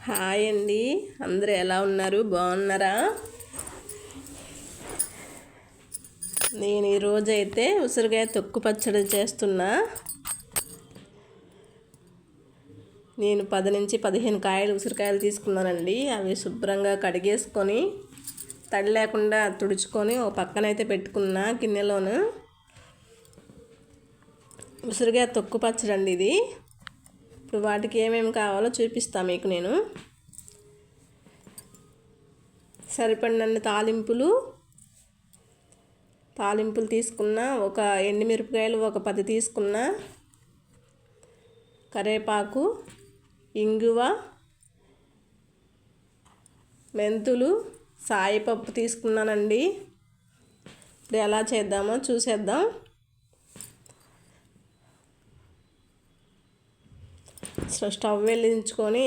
Hi అండి, అందరూ ఎలా ఉన్నారు? బాగున్నారా? నేను ఈరోజైతే ఉసిరికాయ తొక్కు పచ్చడి చేస్తున్నా. నేను 10 నుంచి 15 కాయలు ఉసిరికాయలు తీసుకున్నానండి. అవి శుభ్రంగా కడిగేసుకొని తడి లేకుండా తుడుచుకొని ఒక పక్కనైతే పెట్టుకున్నా గిన్నెలోను. ఉసిరికాయ తొక్కు పచ్చడి అండి ఇది. ఇప్పుడు వాటికి ఏమేమి కావాలో చూపిస్తాను మీకు నేను. సరిపడినన్ని తాలింపులు తీసుకున్నా. ఒక ఎండుమిరపకాయలు ఒక 10 తీసుకున్నా. కరివేపాకు, ఇంగువ, మెంతులు, సాయిపప్పు తీసుకున్నానండి. ఇప్పుడు ఎలా చేద్దామో చూసేద్దాం. స్టవ్ వెలిగించుకొని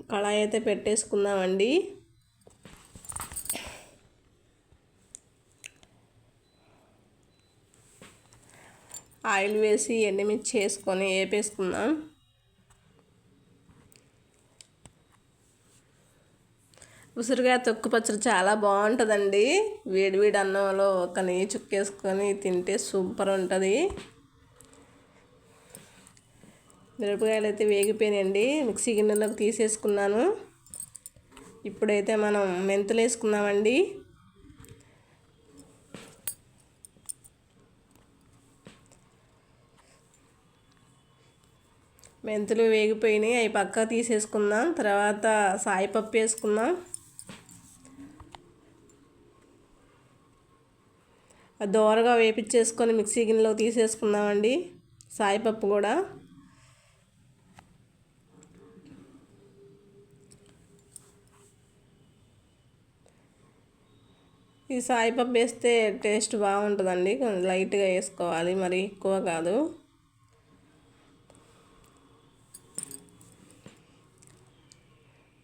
కళాయి అయితే పెట్టేసుకుందామండి. ఆయిల్ వేసి ఎండుమిర్చి వేసుకొని వేపేసుకుందాం. ఉసిరికాయ తొక్కు పచ్చడి చాలా బాగుంటుందండి. వేడివేడి అన్నంలో ఒక నెయ్యి చుక్కేసుకొని తింటే సూపర్ ఉంటుంది. మిరపకాయలు అయితే వేగిపోయినాయండి. మిక్సీ గిన్నెలోకి తీసేసుకున్నాను. ఇప్పుడైతే మనం మెంతులు వేసుకుందామండి. మెంతులు వేగిపోయినాయి, అవి పక్క తీసేసుకుందాం. తర్వాత సాయిపప్పు వేసుకుందాం. దోరగా వేపించేసుకొని మిక్సీ గిన్నెలో తీసేసుకుందామండి సాయిపప్పు కూడా. ఈ సాయిపప్పు వేస్తే టేస్ట్ బాగుంటుందండి. కొంచెం లైట్గా వేసుకోవాలి, మరి ఎక్కువ కాదు.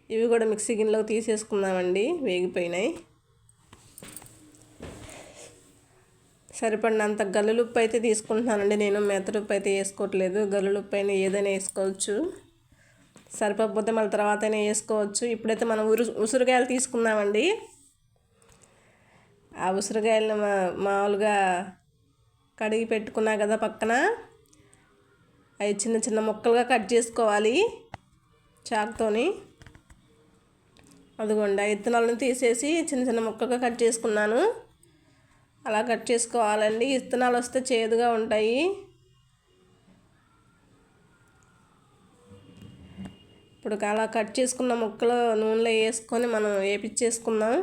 ఇవి కూడా మిక్సీ గిన్నెలోకి తీసేసుకుందామండి, వేగిపోయినాయి. సరిపడినంత గల్లులుప్పు అయితే తీసుకుంటున్నానండి నేను. మెత్తడుప్పు అయితే వేసుకోవట్లేదు. గల్లులుప్పు అయినా ఏదైనా వేసుకోవచ్చు. సరిపోతే మళ్ళీ తర్వాత అయినా వేసుకోవచ్చు. ఇప్పుడైతే మనం ఉసిరికాయలు తీసుకుందామండి. ఆ ఉసిరికాయలను మామూలుగా కడిగి పెట్టుకున్నా కదా పక్కన, అవి చిన్న చిన్న ముక్కలుగా కట్ చేసుకోవాలి చాకుతోని. అదిగోండి, ఆ విత్తనాలను తీసేసి చిన్న చిన్న ముక్కలుగా కట్ చేసుకున్నాను. అలా కట్ చేసుకోవాలండి. విత్తనాలు వస్తే చేదుగా ఉంటాయి. ఇప్పుడు అలా కట్ చేసుకున్న ముక్కలు నూనెలో వేసుకొని మనం వేపించేసుకుందాం.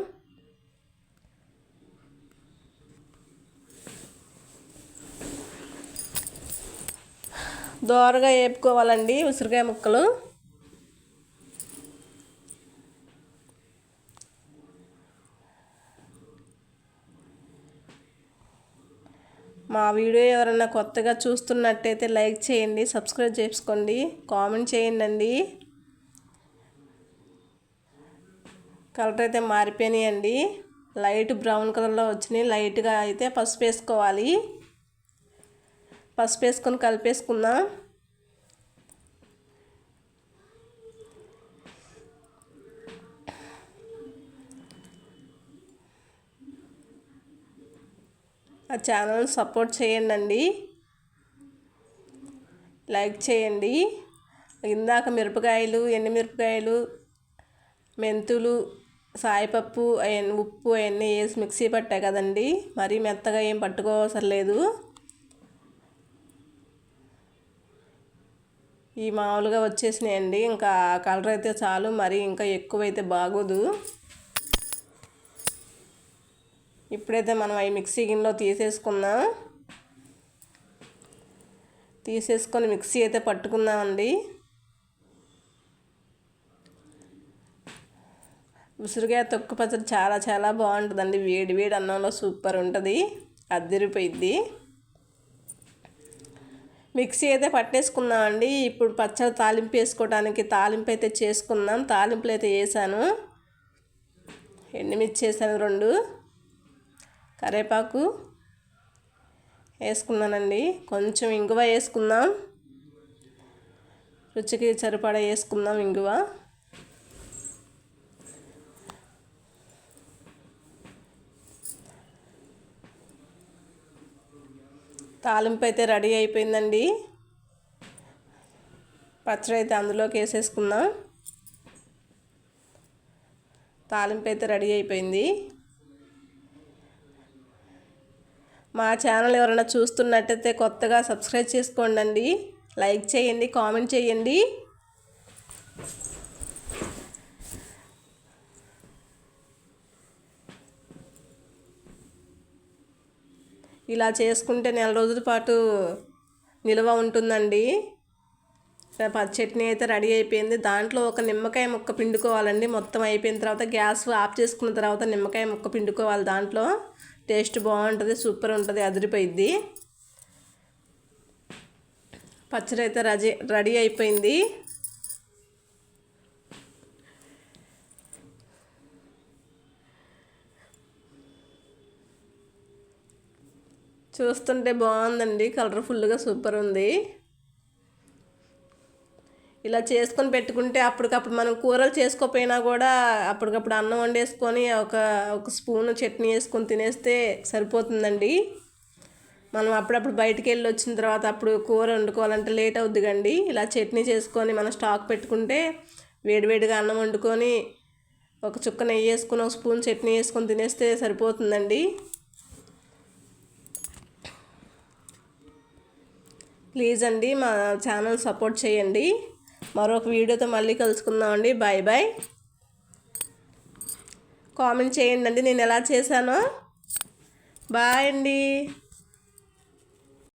దోరగా వేపుకోవాలండి ఉసిరికాయ ముక్కలు. మా వీడియో ఎవరైనా కొత్తగా చూస్తున్నట్టయితే లైక్ చేయండి, సబ్స్క్రైబ్ చేసుకోండి, కామెంట్ చేయండి. కలర్ అయితే మారిపోయినాయండి, లైట్ బ్రౌన్ కలర్లో వచ్చినాయి. లైట్గా అయితే పసుపు వేసుకోవాలి. పసుపు వేసుకొని కలిపేసుకుందాం. ఆ ఛానల్ సపోర్ట్ చేయండి, లైక్ చేయండి. ఇందాక మిరపకాయలు, ఎండుమిరపకాయలు, మెంతులు, సాయిపప్పు, ఉప్పు అవన్నీ వేసి మిక్సీ పట్టాయి కదండి. మరీ మెత్తగా ఏం పట్టుకోవసరం లేదు. ఈ మామూలుగా వచ్చేసినాయండి. ఇంకా కలర్ అయితే చాలు, మరి ఇంకా ఎక్కువైతే బాగోదు. ఇప్పుడైతే మనం అవి మిక్సీ గిన్నెలో తీసేసుకొని మిక్సీ అయితే పట్టుకుందామండి. ఉసిరికాయ తొక్కు పచ్చడి చాలా చాలా బాగుంటుందండి. వేడి వేడి అన్నంలో సూపర్ ఉంటుంది, అదిరిపోయిద్ది. మిక్సీ అయితే పట్టేసుకుందామండి. ఇప్పుడు పచ్చడి తాలింపు వేసుకోవడానికి తాలింపు అయితే చేసుకుందాం. తాలింపులు అయితే వేసాను. ఎండుమిర్చి వేసాను 2, కరివేపాకు వేసుకున్నానండి. కొంచెం ఇంగువ వేసుకుందాం, రుచికి సరిపడా వేసుకుందాం ఇంగువ. తాలింపు అయితే రెడీ అయిపోయిందండి. పచ్చడి అయితే అందులోకి వేసేసుకుందాం. తాలింపు అయితే రెడీ అయిపోయింది. మా ఛానల్ ఎవరైనా చూస్తున్నట్టయితే కొత్తగా సబ్స్క్రైబ్ చేసుకోండి, లైక్ చేయండి, కామెంట్ చేయండి. ఇలా చేసుకుంటే నెల రోజుల పాటు నిల్వ ఉంటుందండి. చట్నీ అయితే రెడీ అయిపోయింది. దాంట్లో ఒక నిమ్మకాయ ముక్క పిండుకోవాలండి. మొత్తం అయిపోయిన తర్వాత గ్యాస్ ఆఫ్ చేసుకున్న తర్వాత నిమ్మకాయ ముక్క పిండుకోవాలి. దాంట్లో టేస్ట్ బాగుంటుంది, సూపర్ ఉంటుంది, అదిరిపోయిద్ది. పచ్చడి అయితే రెడీ అయిపోయింది. చూస్తుంటే బాగుందండి, కలర్ఫుల్గా సూపర్ ఉంది. ఇలా చేసుకొని పెట్టుకుంటే అప్పటికప్పుడు మనం కూరలు చేసుకోపోయినా కూడా అప్పటికప్పుడు అన్నం వండేసుకొని ఒక స్పూన్ చట్నీ వేసుకొని తినేస్తే సరిపోతుందండి. మనం అప్పుడప్పుడు బయటికి వెళ్ళి వచ్చిన తర్వాత అప్పుడు కూర వండుకోవాలంటే లేట్ అవుద్ది కండి. ఇలా చట్నీ చేసుకొని మనం స్టాక్ పెట్టుకుంటే వేడివేడిగా అన్నం వండుకొని ఒక చుక్క నెయ్యి వేసుకొని ఒక స్పూన్ చట్నీ వేసుకొని తినేస్తే సరిపోతుందండి. ప్లీజ్ అండి మా ఛానల్ సపోర్ట్ చేయండి. మరొక వీడియోతో మళ్ళీ కలుసుకుందామండి. Bye bye. కామెంట్ చేయండి నేను ఎలా చేశానో. బాయ్ అండి.